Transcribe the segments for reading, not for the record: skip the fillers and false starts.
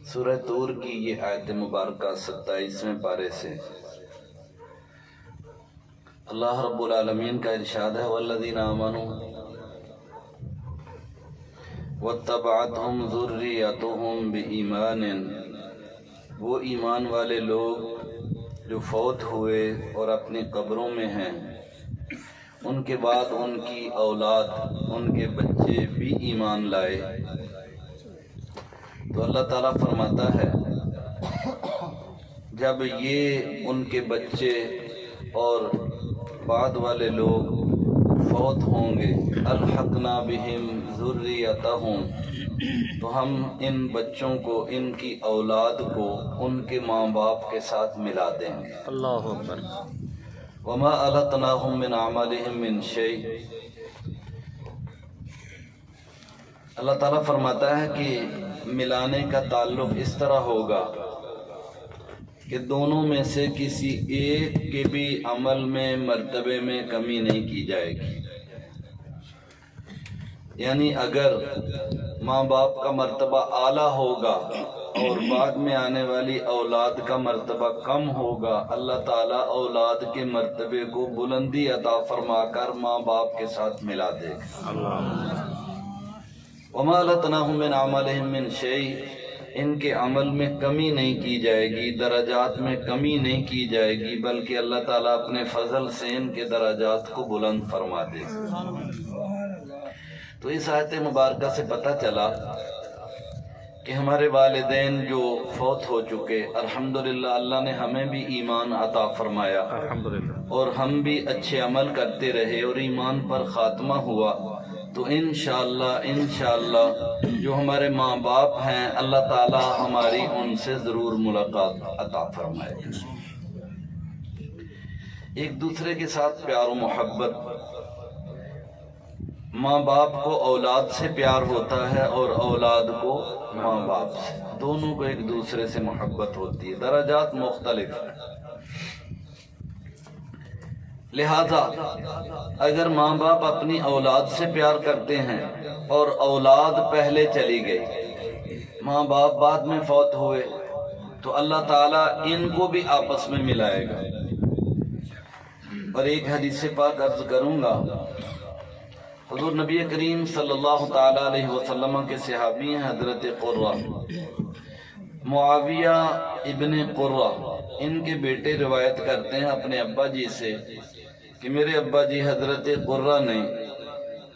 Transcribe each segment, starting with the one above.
سورہ طور کی یہ آیت مبارکہ 27ویں پارے سے اللہ رب العالمین کا ارشاد ہے والذین آمنوا واتبعتہم ذریتہم بایمان، وہ ایمان والے لوگ جو فوت ہوئے اور اپنی قبروں میں ہیں، ان کے بعد ان کی اولاد، ان کے بچے بھی ایمان لائے۔ تو اللہ تعالیٰ فرماتا ہے جب یہ ان کے بچے اور بعد والے لوگ فوت ہوں گے، الحقنا بہم ذریتہم، تو ہم ان بچوں کو، ان کی اولاد کو ان کے ماں باپ کے ساتھ ملا دیں گے۔ اللہ اکبر۔ وما التناہم من اعمالہم من شیء، اللہ تعالیٰ فرماتا ہے کہ ملانے کا تعلق اس طرح ہوگا کہ دونوں میں سے کسی ایک کے بھی عمل میں، مرتبے میں کمی نہیں کی جائے گی۔ یعنی اگر ماں باپ کا مرتبہ اعلیٰ ہوگا اور بعد میں آنے والی اولاد کا مرتبہ کم ہوگا، اللہ تعالیٰ اولاد کے مرتبے کو بلندی عطا فرما کر ماں باپ کے ساتھ ملا دے گا۔ وما لتناہم من اعمالہم من شیء، ان کے عمل میں کمی نہیں کی جائے گی، درجات میں کمی نہیں کی جائے گی، بلکہ اللہ تعالیٰ اپنے فضل سے ان کے درجات کو بلند فرما دے گا۔ تو اس آیت مبارکہ سے پتہ چلا کہ ہمارے والدین جو فوت ہو چکے، الحمدللہ اللہ نے ہمیں بھی ایمان عطا فرمایا اور ہم بھی اچھے عمل کرتے رہے اور ایمان پر خاتمہ ہوا، تو انشاءاللہ جو ہمارے ماں باپ ہیں اللہ تعالی ہماری ان سے ضرور ملاقات عطا فرمائے گا۔ ایک دوسرے کے ساتھ پیار و محبت، ماں باپ کو اولاد سے پیار ہوتا ہے اور اولاد کو ماں باپ سے، دونوں کو ایک دوسرے سے محبت ہوتی ہے، درجات مختلف ہیں۔ لہذا اگر ماں باپ اپنی اولاد سے پیار کرتے ہیں اور اولاد پہلے چلی گئی، ماں باپ بعد میں فوت ہوئے، تو اللہ تعالیٰ ان کو بھی آپس میں ملائے گا۔ اور ایک حدیث پاک عرض کروں گا، حضور نبی کریم صلی اللہ تعالیٰ علیہ وسلم کے صحابی ہیں حضرت قرہ، معاویہ ابن قرہ، ان کے بیٹے روایت کرتے ہیں اپنے ابا جی سے کہ میرے ابا جی حضرت قرہ نے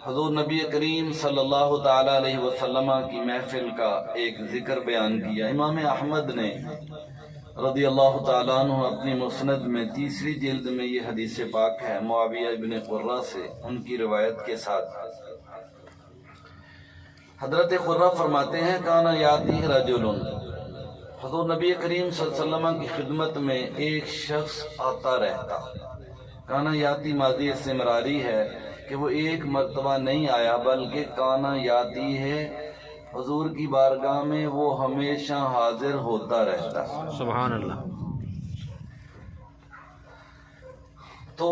حضور نبی کریم صلی اللہ تعالیٰ علیہ وسلم کی محفل کا ایک ذکر بیان کیا۔ امام احمد نے رضی اللہ تعالیٰ عنہ اپنی مسند میں 3 جلد میں یہ حدیث پاک ہے معاویہ ابن قرہ سے، ان کی روایت کے ساتھ۔ حضرت قرہ فرماتے ہیں کانا یاتی رجل، حضور نبی کریم صلی اللہ علیہ وسلم کی خدمت میں ایک شخص آتا رہتا۔ کانا یاتی ماضی استمراری ہے کہ وہ ایک مرتبہ نہیں آیا، بلکہ کانا یاتی ہے حضور کی بارگاہ میں وہ ہمیشہ حاضر ہوتا رہتا۔ سبحان اللہ۔ تو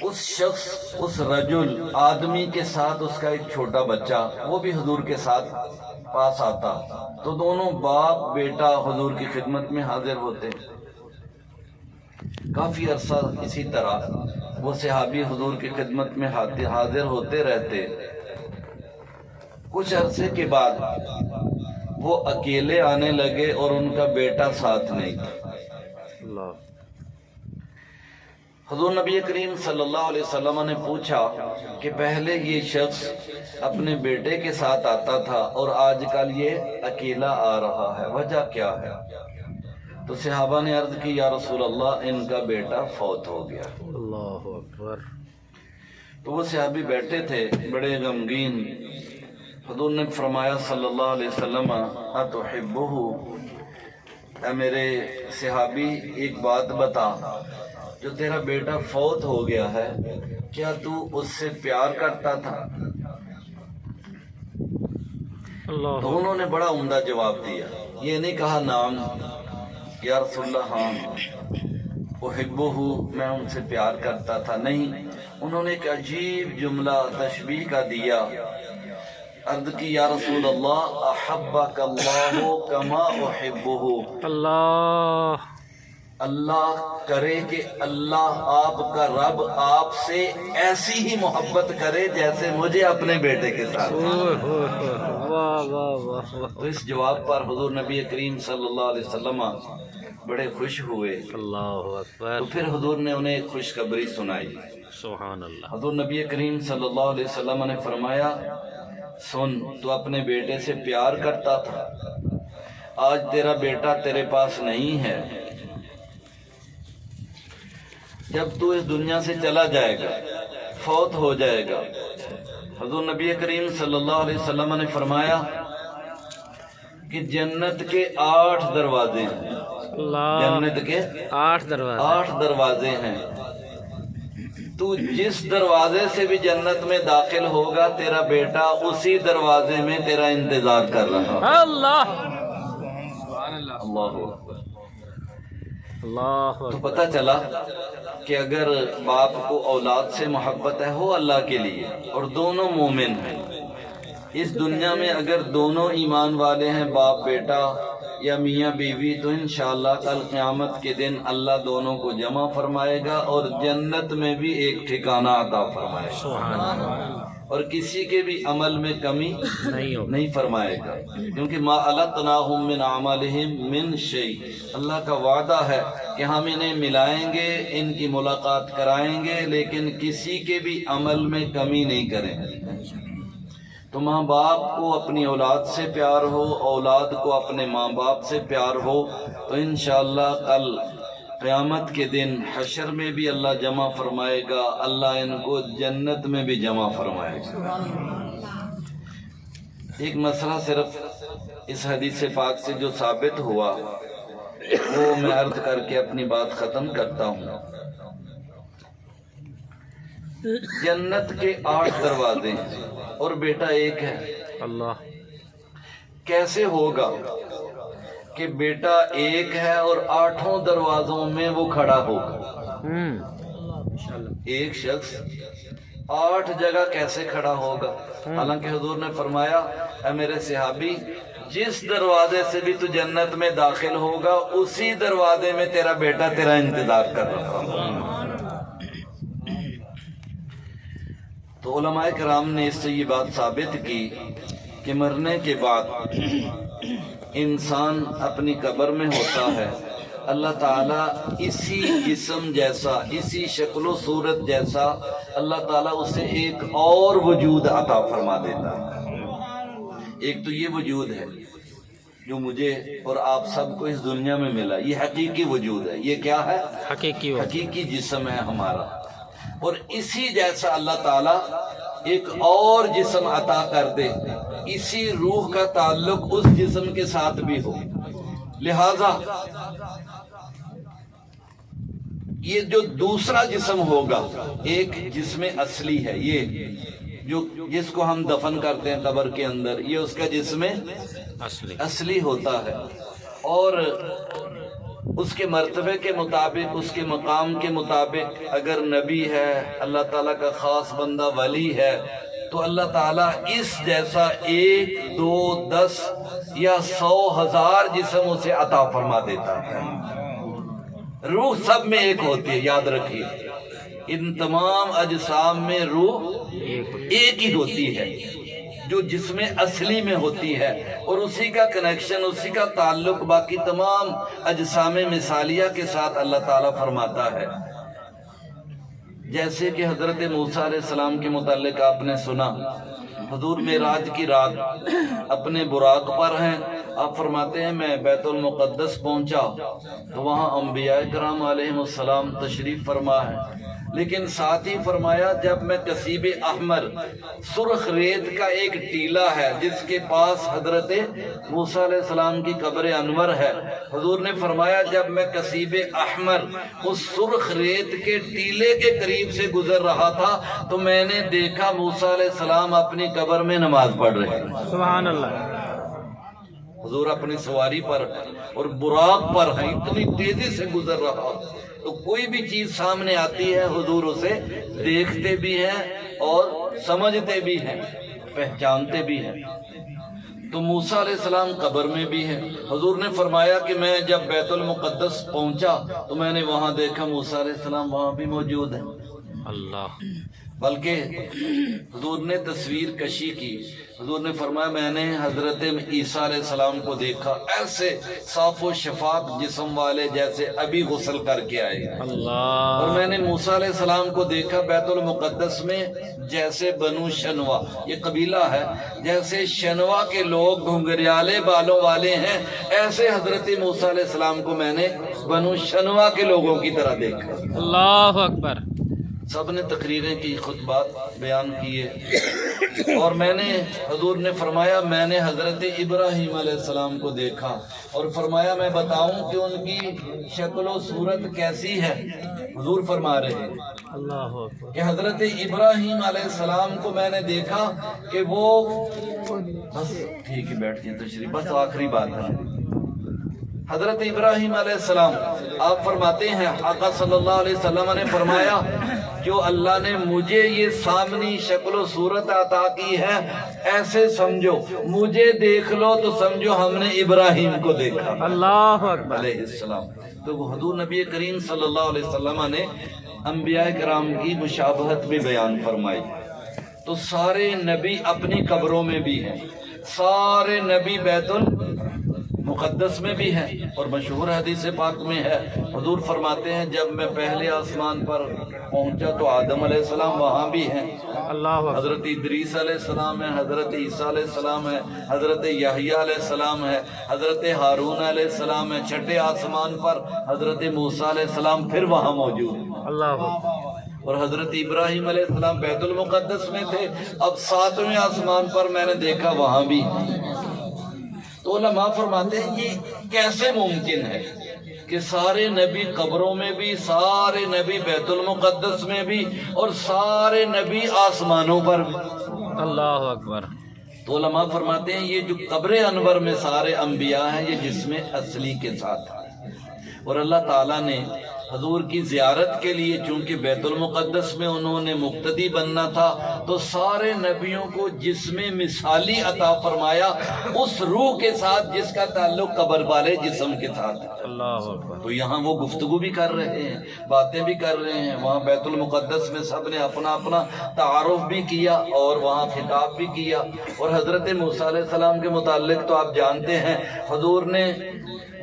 اس شخص، اس رجل آدمی کے ساتھ اس کا ایک چھوٹا بچہ، وہ بھی حضور کے ساتھ پاس آتا، تو دونوں باپ بیٹا حضور کی خدمت میں حاضر ہوتے۔ کافی عرصہ اسی طرح وہ صحابی حضور کی خدمت میں حاضر ہوتے رہتے۔ کچھ عرصے کے بعد وہ اکیلے آنے لگے اور ان کا بیٹا ساتھ نہیں تھا۔ حضور نبی کریم صلی اللہ علیہ وسلم نے پوچھا کہ پہلے یہ شخص اپنے بیٹے کے ساتھ آتا تھا اور آج کل یہ اکیلا آ رہا ہے، وجہ کیا ہے؟ تو صحابہ نے عرض کی یا رسول اللہ ان کا بیٹا فوت ہو گیا۔ اللہ اکبر۔ تو وہ صحابی بیٹھے تھے بڑے غمگین۔ حضور نے فرمایا صلی اللہ علیہ وسلم اتحبہ، اے میرے صحابی ایک بات بتا، جو تیرا بیٹا فوت ہو گیا ہے کیا تو اس سے پیار کرتا تھا؟ تو انہوں نے بڑا عمدہ جواب دیا، یہ نہیں کہا نام یا رسول اللہ ہاں احبہ، میں ان سے پیار کرتا تھا، نہیں، انہوں نے ایک عجیب جملہ تشبیہ کا دیا، عرض کی یا رسول اللہ احبک اللہ کما احبہ، اللہ اللہ کرے کہ اللہ آپ کا رب آپ سے ایسی ہی محبت کرے جیسے مجھے اپنے بیٹے کے ساتھ۔ واہ واہ واہ واہ، تو اس جواب پر حضور نبی کریم صلی اللہ علیہ وسلم بڑے خوش ہوئے۔ اللہ اکبر، تو پھر حضور نے انہیں ایک خوشخبری سنائی۔ سبحان اللہ، حضور نبی کریم صلی اللہ علیہ وسلم نے فرمایا، سن، تو اپنے بیٹے سے پیار کرتا تھا، آج تیرا بیٹا تیرے پاس نہیں ہے، جب تو اس دنیا سے چلا جائے گا، فوت ہو جائے گا، حضور نبی کریم صلی اللہ علیہ وسلم نے فرمایا کہ جنت کے 8 دروازے ہیں، اللہ، جنت کے 8 دروازے، 8 دروازے ہیں، تو جس دروازے سے بھی جنت میں داخل ہوگا تیرا بیٹا اسی دروازے میں تیرا انتظار کر رہا ہے۔ اللہ اللہ اکبر۔ اللہ تو اکبر، پتہ چلا کہ اگر باپ کو اولاد سے محبت ہے ہو اللہ کے لیے اور دونوں مومن ہیں، اس دنیا میں اگر دونوں ایمان والے ہیں، باپ بیٹا یا میاں بیوی، تو انشاءاللہ کل قیامت کے دن اللہ دونوں کو جمع فرمائے گا اور جنت میں بھی ایک ٹھکانہ عطا فرمائے گا، سبحان اللہ، اور کسی کے بھی عمل میں کمی نہیں ہوگا، نہیں فرمائے گا، کیونکہ ما التناہم من اعمالہم من شیء، اللہ کا وعدہ ہے کہ ہم انہیں ملائیں گے، ان کی ملاقات کرائیں گے، لیکن کسی کے بھی عمل میں کمی نہیں کریں گے۔ تو ماں باپ کو اپنی اولاد سے پیار ہو، اولاد کو اپنے ماں باپ سے پیار ہو، تو انشاءاللہ کل قیامت کے دن حشر میں بھی اللہ جمع فرمائے گا، اللہ ان کو جنت میں بھی جمع فرمائے گا۔ ایک مسئلہ صرف اس حدیث پاک سے جو ثابت ہوا وہ میں عرض کر کے اپنی بات ختم کرتا ہوں۔ جنت کے 8 دروازے ہیں اور بیٹا ایک ہے، اللہ، کیسے ہوگا کہ بیٹا ایک ہے اور 8 دروازوں میں وہ کھڑا ہوگا؟ ایک شخص 8 جگہ کیسے کھڑا ہوگا؟ حالانکہ حضور نے فرمایا، اے میرے صحابی، جس دروازے سے بھی تو جنت میں داخل ہوگا اسی دروازے میں تیرا بیٹا تیرا انتظار کر رہا ہوگا۔ تو علماء کرام نے اس سے یہ بات ثابت کی کہ مرنے کے بعد انسان اپنی قبر میں ہوتا ہے، اللہ تعالیٰ اسی جسم جیسا، اسی شکل و صورت جیسا اللہ تعالیٰ اسے ایک اور وجود عطا فرما دیتا ہے۔ ایک تو یہ وجود ہے جو مجھے اور آپ سب کو اس دنیا میں ملا، یہ حقیقی وجود ہے۔ یہ کیا ہے؟ حقیقی حقیقی جسم ہے ہمارا، اور اسی جیسا اللہ تعالیٰ ایک اور جسم عطا کر دے، اسی روح کا تعلق اس جسم کے ساتھ بھی ہو۔ لہذا یہ جو دوسرا جسم ہوگا، ایک جسم اصلی ہے، یہ جو جس کو ہم دفن کرتے ہیں قبر کے اندر، یہ اس کا جسم اصلی ہوتا ہے، اور اس کے مرتبے کے مطابق، اس کے مقام کے مطابق، اگر نبی ہے، اللہ تعالیٰ کا خاص بندہ ولی ہے، تو اللہ تعالیٰ اس جیسا 1 2 10 یا 100 1000 جسم اسے عطا فرما دیتا ہے۔ روح سب میں ایک ہوتی ہے، یاد رکھیے، ان تمام اجسام میں روح ایک ہی ہوتی ہے جو جسم اصلی میں ہوتی ہے، اور اسی کا کنیکشن، اسی کا تعلق باقی تمام اجسام مثالیہ کے ساتھ اللہ تعالیٰ فرماتا ہے۔ جیسے کہ حضرت موسیٰ علیہ السلام کے متعلق آپ نے سنا، حضور معراج کی رات اپنے براق پر ہیں، آپ فرماتے ہیں میں بیت المقدس پہنچا تو وہاں انبیاء کرام علیہ السلام تشریف فرما ہے، لیکن ساتھ ہی فرمایا جب میں کثیب احمر، سرخ ریت کا ایک ٹیلا ہے جس کے پاس حضرت موسیٰ علیہ السلام کی قبر انور ہے، حضور نے فرمایا جب میں کثیب احمر اس سرخ ریت کے ٹیلے کے قریب سے گزر رہا تھا تو میں نے دیکھا موسیٰ علیہ السلام اپنی قبر میں نماز پڑھ رہے ہیں۔ سبحان اللہ، حضور اپنی سواری پر اور براق پر ہیں، اتنی تیزی سے گزر رہا، تو کوئی بھی چیز سامنے آتی ہے حضور اسے دیکھتے بھی ہیں اور سمجھتے بھی ہیں، پہچانتے بھی ہیں۔ تو موسیٰ علیہ السلام قبر میں بھی ہیں. حضور نے فرمایا کہ میں جب بیت المقدس پہنچا تو میں نے وہاں دیکھا موسیٰ علیہ السلام وہاں بھی موجود ہیں. اللہ. بلکہ حضور نے تصویر کشی کی. حضور نے فرمایا میں نے حضرت عیسیٰ علیہ السلام کو دیکھا ایسے صاف و شفاف جسم والے جیسے ابھی غسل کر کے آئے. اللہ. اور میں نے موسیٰ علیہ السلام کو دیکھا بیت المقدس میں جیسے بنو شنوا، یہ قبیلہ ہے، جیسے شنوا کے لوگ گھنگریالے بالوں والے ہیں، ایسے حضرت موسیٰ علیہ السلام کو میں نے بنو شنوا کے لوگوں کی طرح دیکھا. اللہ اکبر. سب نے تقریریں کی، خطبات بیان کیے، اور میں نے حضور نے فرمایا میں نے حضرت ابراہیم علیہ السلام کو دیکھا اور فرمایا میں بتاؤں کہ ان کی شکل و صورت کیسی ہے. حضور فرما رہے ہیں اللہ اکبر. کہ حضرت ابراہیم علیہ السلام کو میں نے دیکھا کہ وہ بس ٹھیک ہے بیٹھ جائیں تشریف، بس آخری بات ہے. حضرت ابراہیم علیہ السلام آپ فرماتے ہیں آقا صلی اللہ علیہ وسلم نے فرمایا جو اللہ نے مجھے یہ سامنی شکل و صورت عطا کی ہے ایسے سمجھو، مجھے دیکھ لو تو سمجھو ہم نے ابراہیم کو دیکھا اللہ اکبر. علیہ السلام. تو وہ حضور نبی کریم صلی اللہ علیہ وسلم نے انبیاء کرام کی مشابہت بھی بیان فرمائی. تو سارے نبی اپنی قبروں میں بھی ہیں، سارے نبی بیت المقدس میں بھی ہیں، اور مشہور حدیث پاک میں ہے حضور فرماتے ہیں جب میں پہلے آسمان پر پہنچا تو آدم علیہ السلام وہاں بھی ہیں، اللہ اکبر. حضرت ادریس علیہ السلام ہے، حضرت عیسیٰ علیہ السلام ہے، حضرت یحییٰ علیہ السلام ہے، حضرت ہارون علیہ السلام ہے. چھٹے آسمان پر حضرت موسیٰ علیہ السلام پھر وہاں موجود ہیں. اللہ اکبر. اور حضرت ابراہیم علیہ السلام بیت المقدس میں تھے، اب 7ویں آسمان پر میں نے دیکھا وہاں بھی. تو علماء فرماتے ہیں یہ کیسے ممکن ہے کہ سارے نبی قبروں میں بھی، سارے نبی بیت المقدس میں بھی، اور سارے نبی آسمانوں پر بھی. اللہ اکبر. تو علماء فرماتے ہیں یہ جو قبر انور میں سارے انبیاء ہیں یہ جسم اصلی کے ساتھ ہے. اور اللہ تعالیٰ نے حضور کی زیارت کے لیے چونکہ بیت المقدس میں انہوں نے مقتدی بننا تھا تو سارے نبیوں کو جسم مثالی عطا فرمایا اس روح کے ساتھ جس کا تعلق قبر والے جسم کے ساتھ ہے. اللہ اکبر. تو یہاں وہ گفتگو بھی کر رہے ہیں، باتیں بھی کر رہے ہیں، وہاں بیت المقدس میں سب نے اپنا اپنا تعارف بھی کیا اور وہاں خطاب بھی کیا. اور حضرت موسیٰ علیہ السلام کے متعلق تو آپ جانتے ہیں حضور نے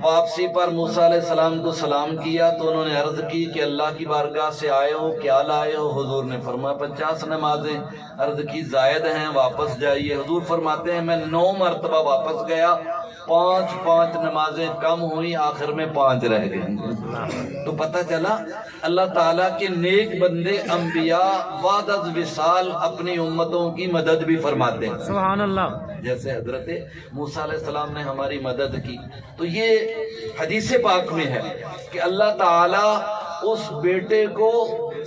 واپسی پر موسیٰ علیہ السلام کو سلام کیا تو انہوں نے عرض کی کہ اللہ کی بارگاہ سے آئے ہو، کیا لائے ہو؟ حضور نے فرمایا 50 نمازیں. عرض کی زائد ہیں، واپس جائیے. حضور فرماتے ہیں میں 9 مرتبہ واپس گیا، 5 نمازیں کم ہوئی، آخر میں 5 رہ گئے. تو پتہ چلا اللہ تعالیٰ کے نیک بندے انبیاء بعد از وصال اپنی امتوں کی مدد بھی فرماتے ہیں. سبحان اللہ. جیسے حضرت موسیٰ علیہ السلام نے ہماری مدد کی. تو یہ حدیث پاک میں ہے کہ اللہ تعالیٰ اس بیٹے کو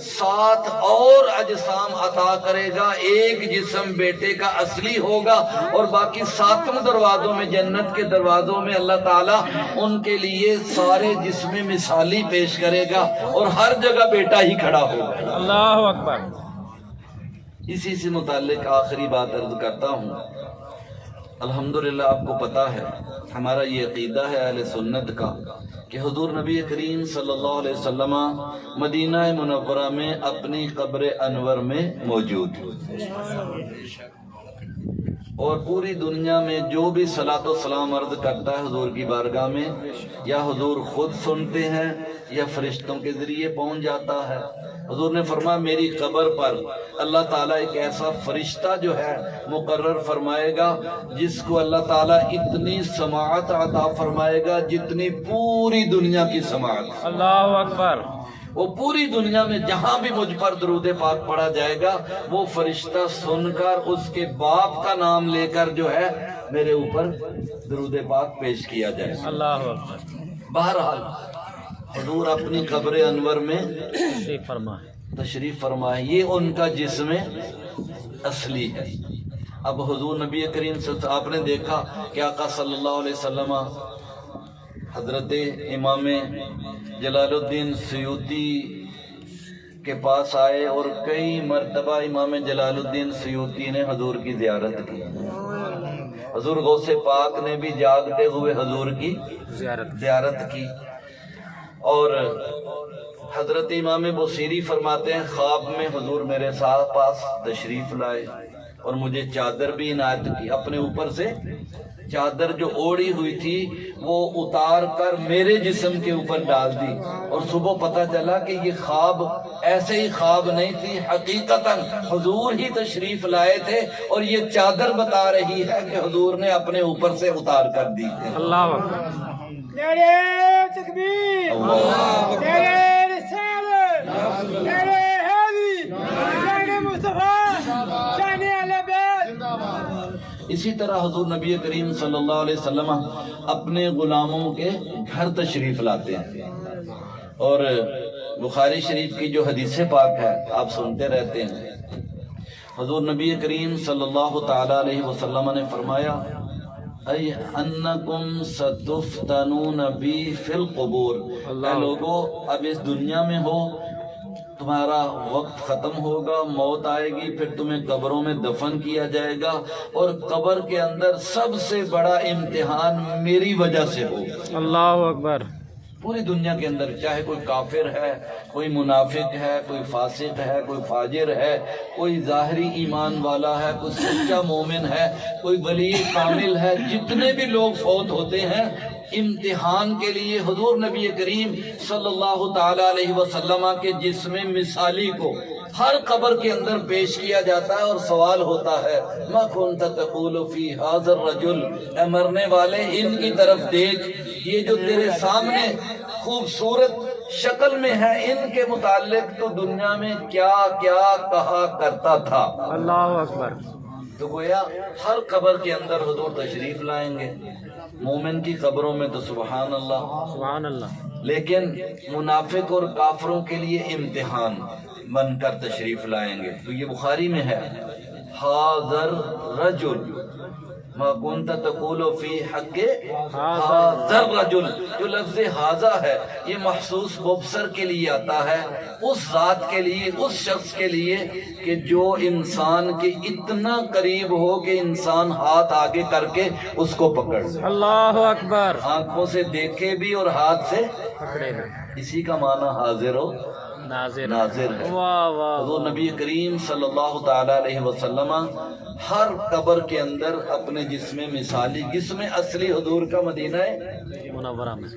7 اور اجسام عطا کرے گا. ایک جسم بیٹے کا اصلی ہوگا اور باقی 7 دروازوں میں، جنت کے دروازوں میں اللہ تعالیٰ ان کے لیے سارے جسم مثالی پیش کرے گا اور ہر جگہ بیٹا ہی کھڑا ہوگا. اللہ اکبر. اسی سے متعلق آخری بات عرض کرتا ہوں. الحمدللہ آپ کو پتا ہے ہمارا یہ عقیدہ ہے اہل سنت کا کہ حضور نبی کریم صلی اللہ علیہ وسلم مدینہ منورہ میں اپنی قبر انور میں موجود ہیں، اور پوری دنیا میں جو بھی صلاۃ و سلام عرض کرتا ہے حضور کی بارگاہ میں یا حضور خود سنتے ہیں یا فرشتوں کے ذریعے پہنچ جاتا ہے. حضور نے فرمایا میری قبر پر اللہ تعالیٰ ایک ایسا فرشتہ جو ہے مقرر فرمائے گا جس کو اللہ تعالیٰ اتنی سماعت عطا فرمائے گا جتنی پوری دنیا کی سماعت. اللہ اکبر. وہ پوری دنیا میں جہاں بھی مجھ پر درود پاک پڑھا جائے گا وہ فرشتہ سن کر اس کے باپ کا نام لے کر جو ہے میرے اوپر درود پاک پیش کیا جائے. اللہ اکبر. بہرحال حضور اپنی قبر انور میں تشریف فرمائے، یہ ان کا جسم اصلی ہے. اب حضور نبی کریم صلی اللہ علیہ وسلم آپ نے دیکھا کہ آقا صلی اللہ علیہ وسلم حضرت امام جلال الدین سیوطی کے پاس آئے اور کئی مرتبہ امام جلال الدین سیوطی نے حضور کی زیارت کی. حضور غوث پاک نے بھی جاگتے ہوئے حضور کی زیارت کی، اور حضرت امام بصیری فرماتے ہیں خواب میں حضور میرے ساتھ پاس تشریف لائے اور مجھے چادر بھی عنایت کی، اپنے اوپر سے چادر جو اوڑھی ہوئی تھی وہ اتار کر میرے جسم کے اوپر ڈال دی، اور صبح پتہ چلا کہ یہ خواب ایسے ہی خواب نہیں تھی، حقیقتاً حضور ہی تشریف لائے تھے، اور یہ چادر بتا رہی ہے کہ حضور نے اپنے اوپر سے اتار کر دی تھی۔ اللہ اکبر۔ نعرہ تکبیر، نعرہ رسالت، نعرہ حیدری، شان مصطفیٰ، شان اہل بیت۔ اسی طرح حضور نبی کریم صلی اللہ علیہ وسلم اپنے غلاموں کے گھر تشریف لاتے ہیں، اور بخاری شریف کی جو حدیث پاک ہے آپ سنتے رہتے ہیں۔ حضور نبی کریم صلی اللہ تعالی علیہ وسلم نے فرمایا اے انکم ستفتنون بی فی القبور، اے لوگو اب اس دنیا میں ہو، تمہارا وقت ختم ہوگا، موت آئے گی، پھر تمہیں قبروں میں دفن کیا جائے گا، اور قبر کے اندر سب سے بڑا امتحان میری وجہ سے ہو۔ اللہ اکبر۔ پوری دنیا کے اندر چاہے کوئی کافر ہے، کوئی منافق ہے، کوئی فاسق ہے، کوئی فاجر ہے، کوئی ظاہری ایمان والا ہے، کوئی سچا مومن ہے، کوئی ولی کامل ہے، جتنے بھی لوگ فوت ہوتے ہیں امتحان کے لیے حضور نبی کریم صلی اللہ تعالی علیہ وسلم کے جسم مثالی کو ہر قبر کے اندر پیش کیا جاتا ہے، اور سوال ہوتا ہے ما كنت تقول فی ھذا الرجل، اے مرنے والے ان کی طرف دیکھ، یہ جو تیرے سامنے خوبصورت شکل میں ہے ان کے متعلق تو دنیا میں کیا کیا کہا کرتا تھا۔ اللہ اکبر۔ تو گویا ہر قبر کے اندر حضور تشریف لائیں گے، مومن کی قبروں میں تو سبحان اللہ سبحان اللہ، لیکن منافق اور کافروں کے لیے امتحان بن کر تشریف لائیں گے۔ تو یہ بخاری میں ہے حاضر رجل ما كنت تقول فی حق حاضر رجل، جو لفظ حاضہ ہے یہ محسوس مبصر کے لیے آتا ہے، اس ذات کے لیے، اس شخص کے لیے کہ جو انسان کے اتنا قریب ہو کہ انسان ہاتھ آگے کر کے اس کو پکڑ لے، اللہ اکبر، آنکھوں سے دیکھے بھی اور ہاتھ سے پکڑے گا، اسی کا معنی حاضر ہو ناظر ہے۔ واہ واہ، حضور نبی کریم صلی اللہ تعالی علیہ وسلم ہر قبر کے اندر اپنے جسم مثالی، جسم اصلی حضور کا مدینہ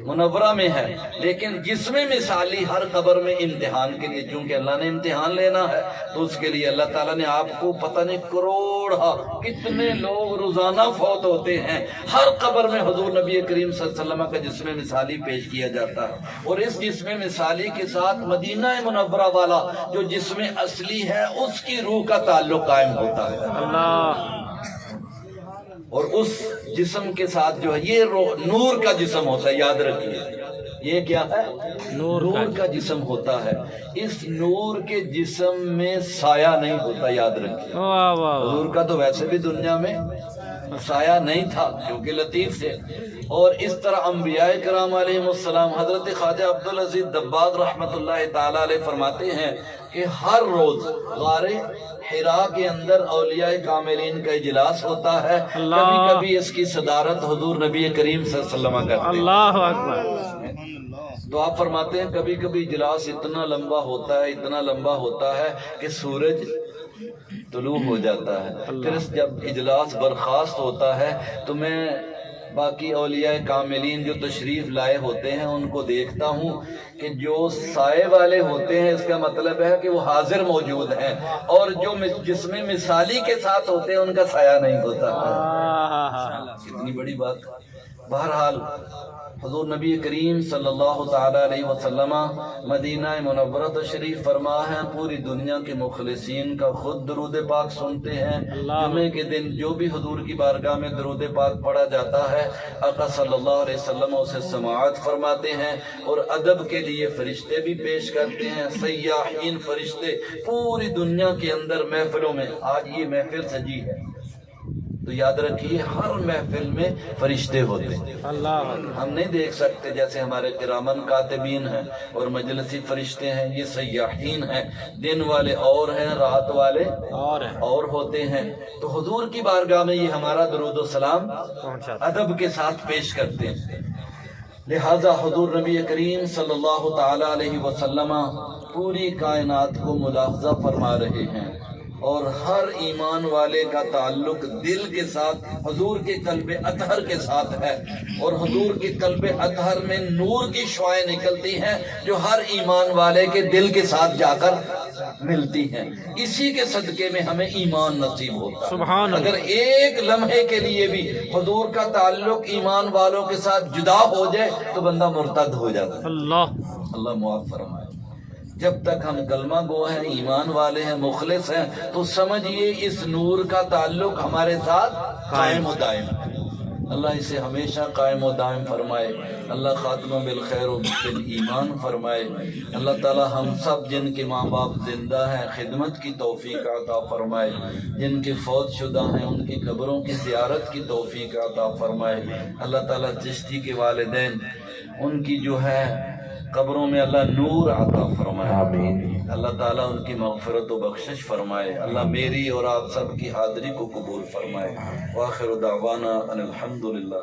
منورہ میں ہے، لیکن جسم مثالی ہر قبر میں امتحان کے لیے، چونکہ اللہ نے امتحان لینا ہے تو اس کے لیے اللہ تعالیٰ نے آپ کو پتہ نہیں کروڑا کتنے لوگ روزانہ فوت ہوتے ہیں، ہر قبر میں حضور نبی کریم صلی اللہ علیہ وسلم کا جسم مثالی پیش کیا جاتا ہے، اور اس جسم مثالی کے ساتھ مدینہ منورہ والا جو جسم اصلی ہے اس کی روح کا تعلق قائم ہوتا ہے، اللہ، اور اس جسم کے ساتھ جو ہے یہ نور کا جسم ہوتا ہے، یاد رکھیے یہ کیا ہے؟ نور کا جسم ہوتا ہے، اس نور کے جسم میں سایہ نہیں ہوتا، یاد رکھیے۔ واہ واہ، حضور کا تو ویسے بھی دنیا میں سایہ نہیں تھا کیونکہ لطیف تھے، اور اس طرح انبیاء کرام علیہ السلام، حضرت خواجہ عبدالعزیز دباغ رحمۃ اللہ تعالی علیہ فرماتے ہیں کہ ہر روز غار حرا کے اندر اولیاء کاملین کا اجلاس ہوتا ہے، کبھی کبھی اس کی صدارت حضور نبی کریم صلی اللہ علیہ وسلم کرتے ہیں۔ اللہ اکبر۔ تو آپ فرماتے ہیں کبھی کبھی اجلاس اتنا لمبا ہوتا ہے کہ سورج طلوع ہو جاتا ہے، پھر جب اجلاس برخاست ہوتا ہے تو میں باقی اولیاء کاملین جو تشریف لائے ہوتے ہیں ان کو دیکھتا ہوں کہ جو سائے والے ہوتے ہیں اس کا مطلب ہے کہ وہ حاضر موجود ہیں، اور جو جسم مثالی کے ساتھ ہوتے ہیں ان کا سایہ نہیں ہوتا ہے۔ اتنی بڑی بات۔ بہرحال حضور نبی کریم صلی اللہ تعالی علیہ وسلم مدینہ منورہ تشریف فرما ہے، پوری دنیا کے مخلصین کا خود درود پاک سنتے ہیں، جمعے کے دن جو بھی حضور کی بارگاہ میں درود پاک پڑھا جاتا ہے آقا صلی اللہ علیہ وسلم اسے سماعت فرماتے ہیں، اور ادب کے لیے فرشتے بھی پیش کرتے ہیں، سیاحین فرشتے پوری دنیا کے اندر محفلوں میں، آج یہ محفل سجی ہے تو یاد رکھیے ہر محفل میں فرشتے ہوتے ہیں. اللہ ہم نہیں دیکھ سکتے، جیسے ہمارے کرامن کاتبین ہیں اور مجلسی فرشتے ہیں، یہ سیاحین ہیں، دن والے اور ہیں، رات والے اور ہوتے ہیں. تو حضور کی بارگاہ میں یہ ہمارا درود و سلام ادب کے ساتھ پیش کرتے ہیں. لہذا حضور نبی کریم صلی اللہ تعالی علیہ وسلم پوری کائنات کو ملاحظہ فرما رہے ہیں، اور ہر ایمان والے کا تعلق دل کے ساتھ حضور کے قلب اطہر کے ساتھ ہے، اور حضور کے قلب اطہر میں نور کی شعائیں نکلتی ہیں جو ہر ایمان والے کے دل کے ساتھ جا کر ملتی ہیں. اسی کے صدقے میں ہمیں ایمان نصیب ہوتا ہے. سبحان اللہ. اگر ایک لمحے کے لیے بھی حضور کا تعلق ایمان والوں کے ساتھ جدا ہو جائے تو بندہ مرتد ہو جاتا ہے. اللہ معاف فرمائے. جب تک ہم کلمہ گو ہیں، ایمان والے ہیں، مخلص ہیں، تو سمجھیے اس نور کا تعلق ہمارے ساتھ قائم و دائم ہے. اللہ اسے ہمیشہ قائم و دائم فرمائے. اللہ خاتمہ بالخیر و بالایمان فرمائے. اللہ تعالی ہم سب جن کے ماں باپ زندہ ہیں خدمت کی توفیق عطا فرمائے، جن کے فوت شدہ ہیں ان کی قبروں کی زیارت کی توفیق عطا فرمائے. اللہ تعالی چشتی کے والدین ان کی جو ہے قبروں میں اللہ نور عطا فرمائے. آمین. اللہ تعالیٰ ان کی مغفرت و بخشش فرمائے. اللہ میری اور آپ سب کی حاضری کو قبول فرمائے. وآخر دعوانا ان الحمدللہ.